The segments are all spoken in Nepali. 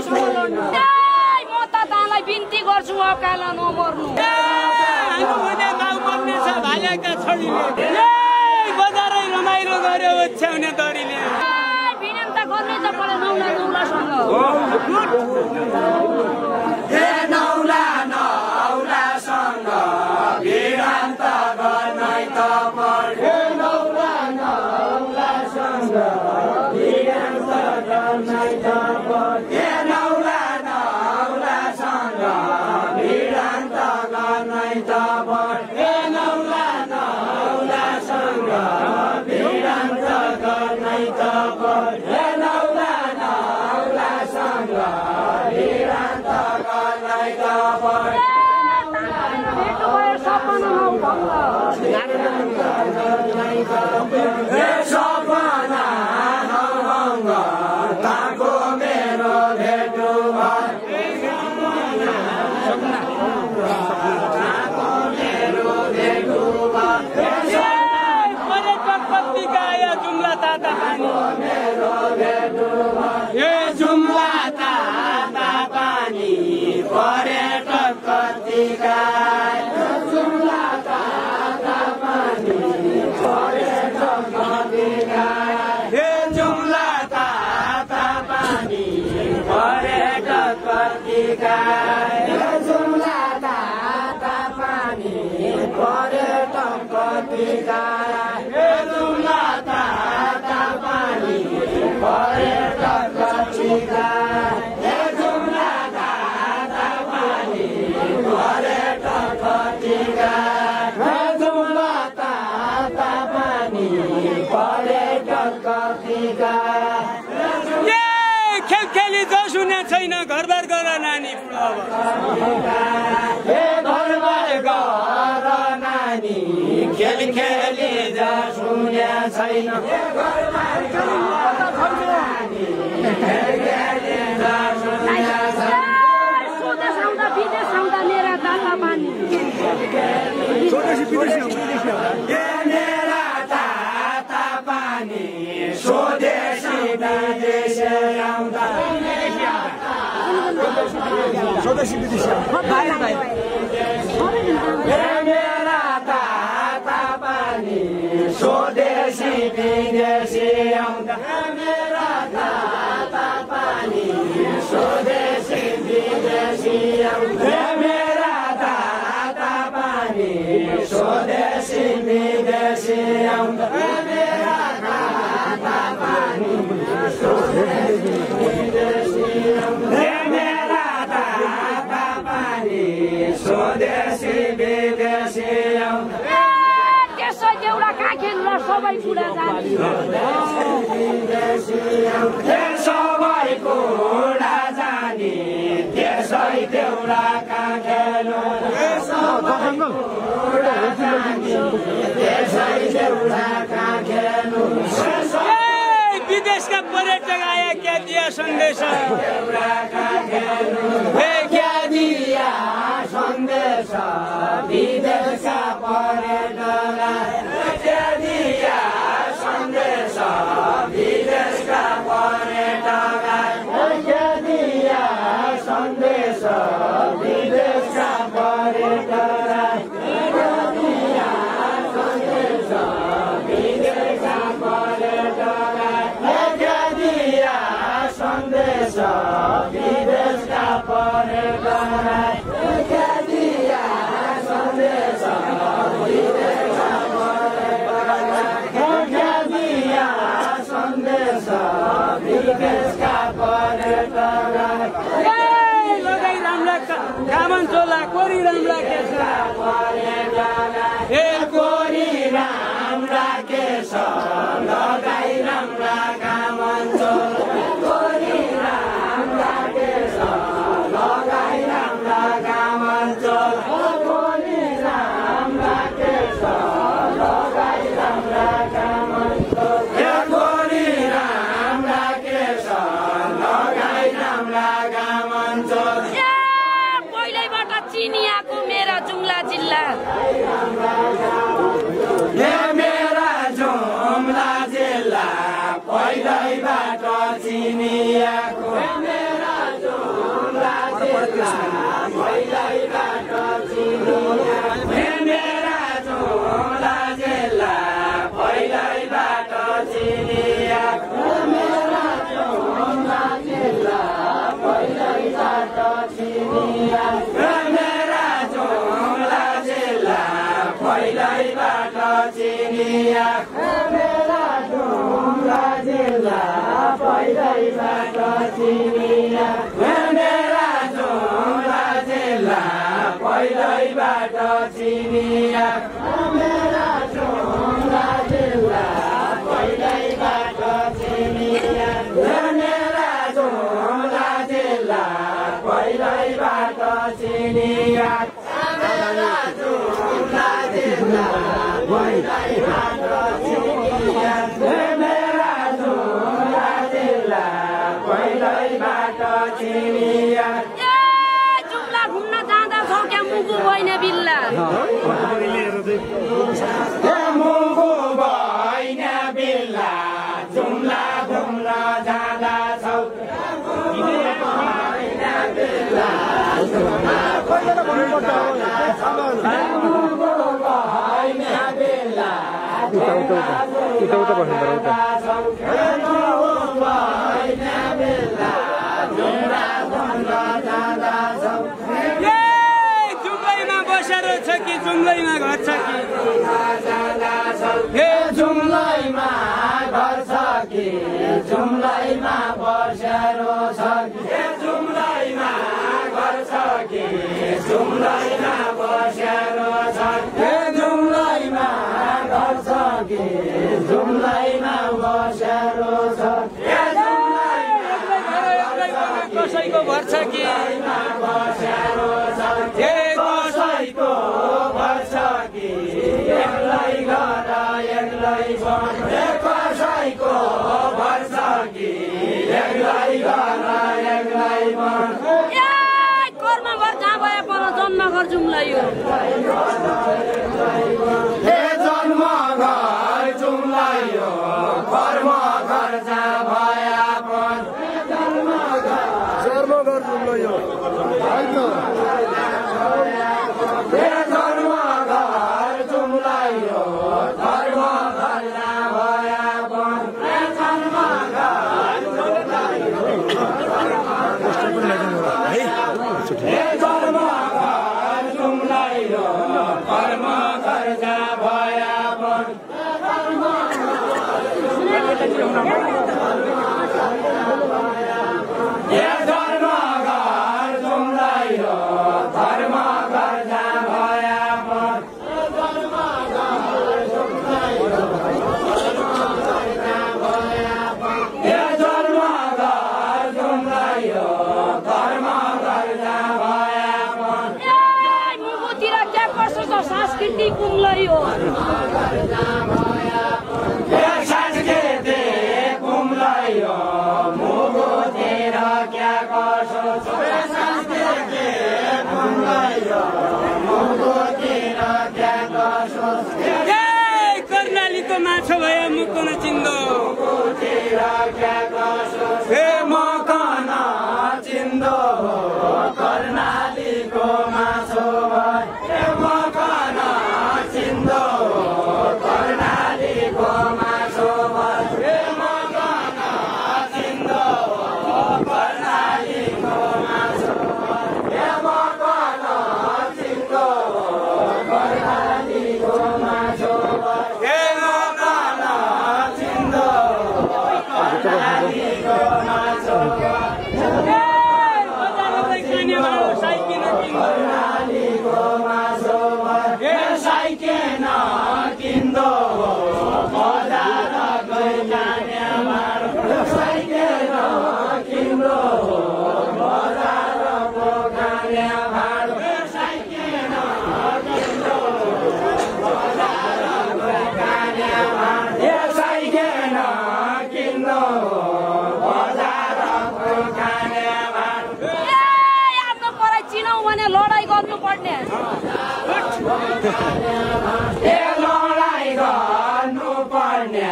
पार्टीसँग लड्नु मतदातालाई बिन्ती गर्छु अकाल नमर्नु भालेका छोरीले बजारै रमाइलो गर्यो ओछ्याउने दरीले भिडन्त गर्ने त परे नौला नौलासँग हे नौला नौलासँग भिडन्त गर्नै त पर्यो नौला नौलासँग भिडन्त गर्नै त पर्यो नौला नौलासँग भिडन्त गर्नै त पर्यो खेली जो सुने छैन घरबार गर नानी घरबार गर नानी खेली खेली जो सुने छैन स्वदेश आउँदा विदेश आउँदा मेरा दाता पानी मेरा दाता पानी स्वदेशी विदेश आउँदा स्वदेशी विदेश मेरा दाता पानी स्वदेशी विदेशी आउँदा मेरा दाता पानी स्वदेशी विदेशी आउँदा मेरा दाता पानी स्वदेशी विदेशी आउँदा मेरा दाता पानी स्वदेशी विदेशी आउँदा मेरा दाता पानी स्वदेशी विदेशी आउँदा त्यसै देउरा कहाँ खेल्नु सबै कुरा जाने सबै कुरा जाने त्यसै देउरा कहाँ खेल्नु विदेशका पर्यटक आए क्या दिया संदेश क्या दिया संदेश विदेशका पर्यटक क्या दिया संदेश विदेशका पर्यटक क्या दिया संदेश विदेशका पर्यटक कोरी राम राकेश हे कोरी राम राकेश लगाई राम राकामन्छ कोरी राम राकेश लगाई राम राकामन्छ कोरी राम राकेश लगाई राम राकामन्छ हे कोरी राम राकेश लगाई राम राकामन्छ चिनियाको मेरा जुम्ला जिल्ला मेरा जुम्ला जिल्ला पहिल्यैबाट चिनियाको मेरा जुम्ला घुम्न जाँदा छौ क्या मुगु होइन बिल्ला मुगु होइन बिल्ला जुम्ला घुम्न जाँदा छौ जुम्लैमा बसेर छ कि जुम्लैमा घर छ कि जुम्लैमा घर छ कि जुम्लैमा बसेर छ कि जुम्लैमा घर छ कि जुम्लैमा बसेर छ कि जुम्लैमा घर छ कि जुम्लैमा बसेर छ कसैको घर छ कि कसैको घर छ कि एक्लै घर एक्लै बन कसैको घर छ कि एक्लै घर एक्लै बन कर्म घर जहाँ भए पर जन्म घर जुम्ला यो जन्म घर जुम्ला यो कर्म घर जहाँ भए जन्म घर जुम्ला यो जन्म घर जुम्ला यो कर्म घर जहाँ भए जन्म घर जुम्ला यो जन्म घर जुम्ला यो कर्म घर जहाँ भए सांस्कृतिक कुम्लो यो सांस्कृतिक कुम्लो यो मुगुतिर क्या कसो छ सांस्कृतिक कुम्लो यो मुगुतिर क्या कसो छ कर्णालीको माछा भयो मुको नचिन्दो मुगुतिर क्या कसो छ मकन चिन्दो कर्णालीको माछो भयो मकन चिन्दो कर्णालीको माछो भयो मकन चिन्दो कर्णालीको माछो भयो मकन चिन्दो कर्णालीको माछो भयो मकन चिन्दो कर्णालीको माछो कर्णालीको माछो साइकेन किन्दो बजार गइजाने साइकेन किन्दो बजारको खाने भाडो साइकेन किन्दो बजारको खाने भाडो साइकेन किन्दो बजारको खाने भाडो आफ्नो पढाइ चिनाउ भने लडाइँ गर्नुपर्ने लडाइँ गर्नुपर्ने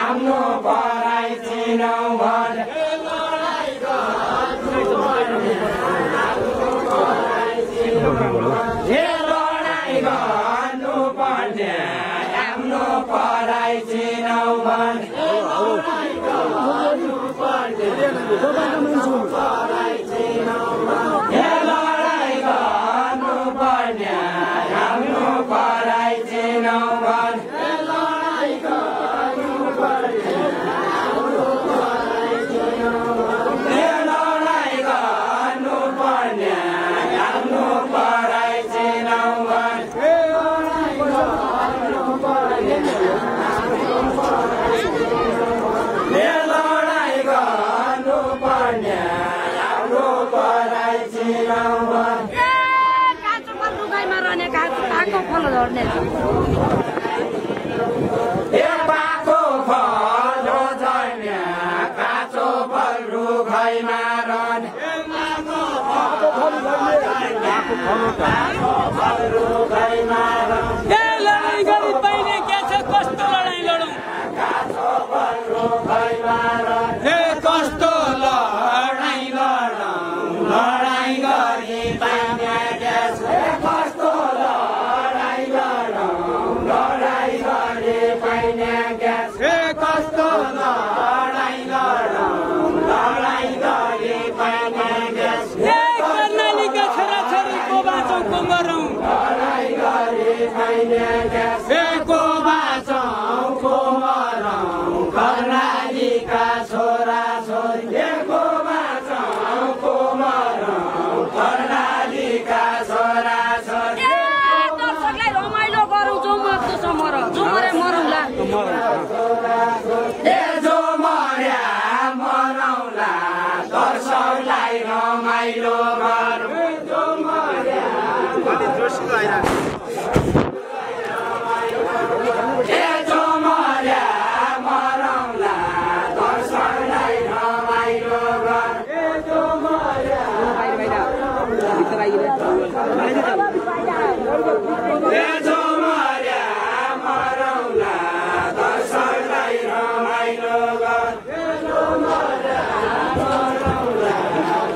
आफ्नो पढाइ चिनाउ भने लडाइँ गर्नुपर्ने आफ्नो पढाइ चिनाउ लडाइँ गर्नुपर्ने आफ्नो पढाइ चिनाउ भने लडाइँ गर्नुपर्ने आफ्नो पढाइ चिनाउ लडाइँ गर्नुपर्ने आफ्नो पढाइ चिनाउ भने लडाइँ गर्नुपर्ने आफ्नो पढाइ लड्ने पाको फल झर्ने काँचो फल रुखैमा रहने लडाइँ गरी पाइने के छ कस्तो लडाइँ लडौँ कस्तो लडाइँ लडौँ लडाइँ गरी पाइने के छ कस्तो लडाइँ लडौँ लडाइँ गरी पाइने के छ कस्तो लडाइँ लडौँ लडाइँ गरी पाइने के छ कर्णालीका छोराछोरीको बाँचौँ को मरौँ लडाइँ गरी पाइने के छ को बाँचौँ को मरौँ कर्णालीका छोराछोरी को बाँचौँ को मरौँ कर्णालीका छोराछोरी दर्शकलाई रमाइलो गरौँ जो मर्दो मर जो मरे मरौँला जो मर्या मरौँला दर्शकलाई रमाइलो गरौँ जो मर्या जो मर्या मरौँला दर्शकलाई रमाइलो गरौँ जो मर्या जो मर्या मरौँला दर्शकलाई रमाइलो गरौँ जो मर्या मरौँला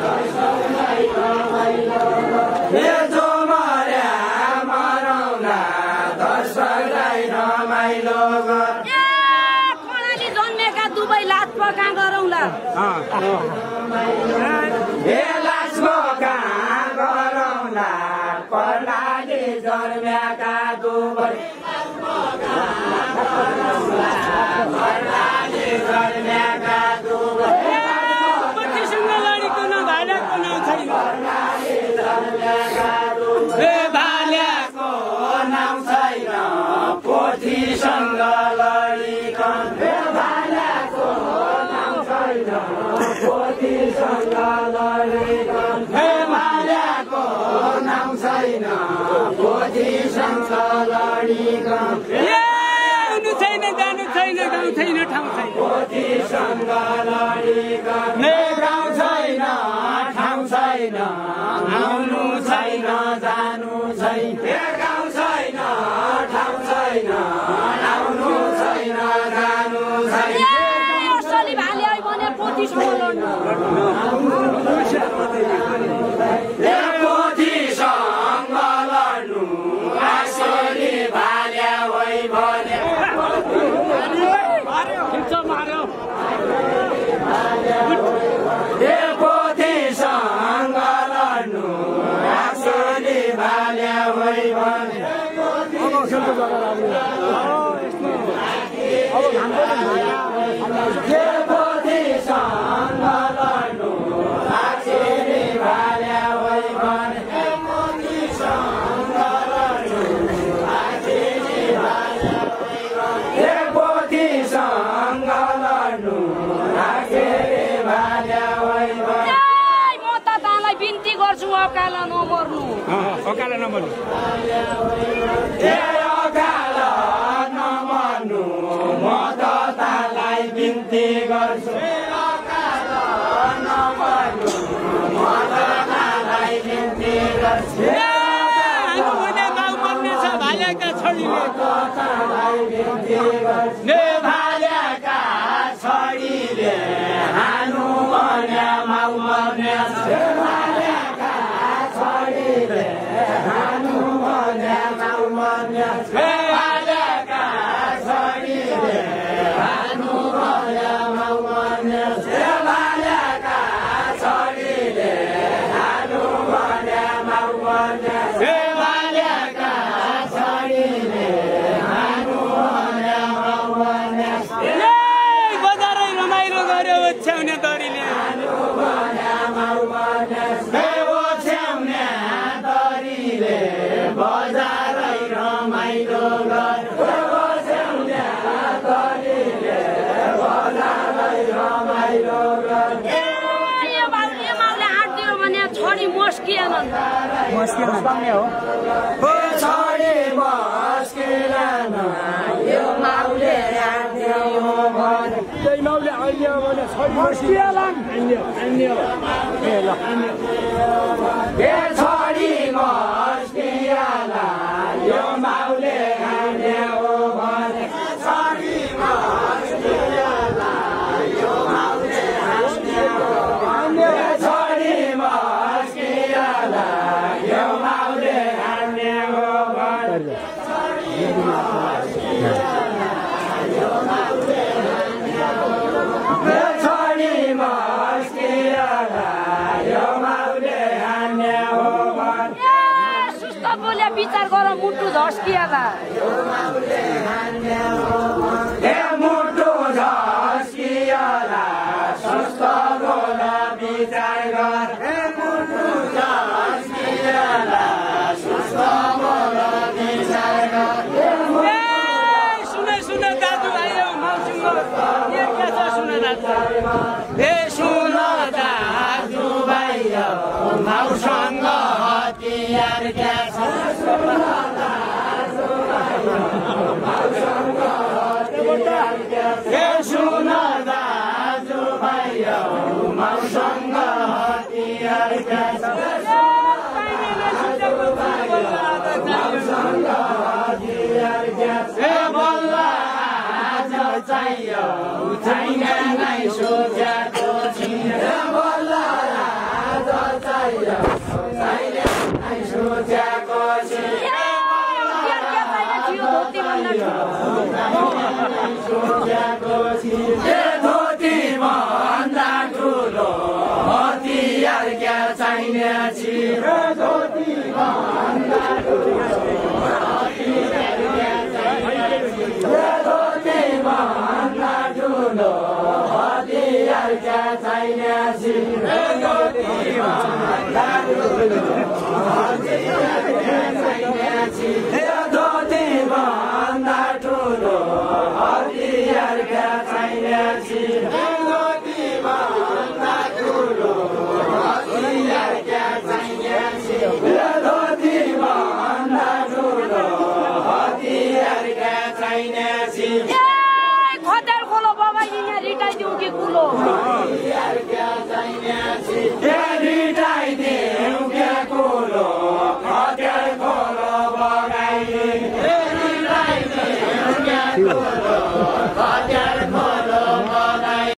दर्शकलाई रमाइलो गरौँ जो मर्या मरौँला दर्शकलाई रमाइलो गरौँ कर्णाली जन्मेका दुवै लात पका गरौँला लाजको कहाँ गरौँला कर्णाली जन्मेका दुवै कर्णाली जन्मेका दुवै पतिसँग लडीको न भाल्याको नाउँ छैन भाल्याको नाउँ छैन पोथीसँग लडिकन भाल्याको नाउँ छैन पोथीसँग लडिकन भाल्याको नाउँ छैन पोथीसँग लडिकन आउनु छैन जानु छैन गाउँ छैन ठाउँ छैन पोथीसँग लडिकन गाउँ छैन ठाउँ छैन आउनु छैन जानु छैन गाउँ छैन ठाउँ छैन आउनु छैन जानु छैन असली भाले आई भने पोथीसँग लड्नु पोथीसँग लड्नु असली भाले होइ भने पोथीसँग लड्नु असली भाले होइ भने पोथीसँग लड्नु असली भाले होइ भने पोथीसँग लड्नु असली भाले होइ भने पोथीसँग लड्नु असली भाले होइ भने म त तँलाई बिन्ती गर्छु अकाल नमर्नु अकाल नमर्नु अकाल नमर्नु म त तँलाई बिन्ती गर्छु अकाल नमर्नु म त तँलाई बिन्ती गर्छु गाउँ मर्ने छ भाल्याका छोरीले तँलाई बिन्ती गर्छु भाल्याका छोरीले हानु मर्ने माउ मर्ने भाल्याका छोरीले हानु मर्ने माउ मर्ने भाल्याका छोरीले हानु मर्ने माउ मर्ने भाल्याका छोरीले हानु मर्ने माउ मर्ने भाल्याका छोरीले हानु मर्ने माउ मर्ने बजारै रमाइलो गर्यो ओछ्याउने दरीले ओछ्याउने दरीले बजारै रमाइलो गर्यो ओछ्याउने दरीले बजारै रमाइलो गर्यो यो माउले हात दियो भने छोरी मस्किएन छोरी मस्किँदैन यो माउले हान्यो भने त्यही माउले हान्यो भने छोरी छोरी मस्कियाला यो माउले हान्यो भने छोरी मस्कियाला यो माउले हान्यो छोरी मस्कियाला यो माउले हान्यो भने विचार गर मुटु झस्किएला मुटु झस्किएला सस्तो बोला विचार गर मुटु झस्किएला सस्तो बोला विचार गर सुने दाजुभाइ माउसँग के छ सुने दाजुभाइ माउसँग हतियार क्या छ सुन दाजुभाइ माउसँग हतियार क्या छ बल्ल आज चाहियो छैन नै सोचेको छिन बल्ल आज चाहियो छैन नै सोचेको छिन धोती भन्दा ठुलो हतियार क्या चाहिने छिन धोती भन्दा ठुलो हतियार क्या चाहिने धोती भन्दा ठुलो हतियार क्या चाहिने छिन धोती भन्दा ठुलो हतियार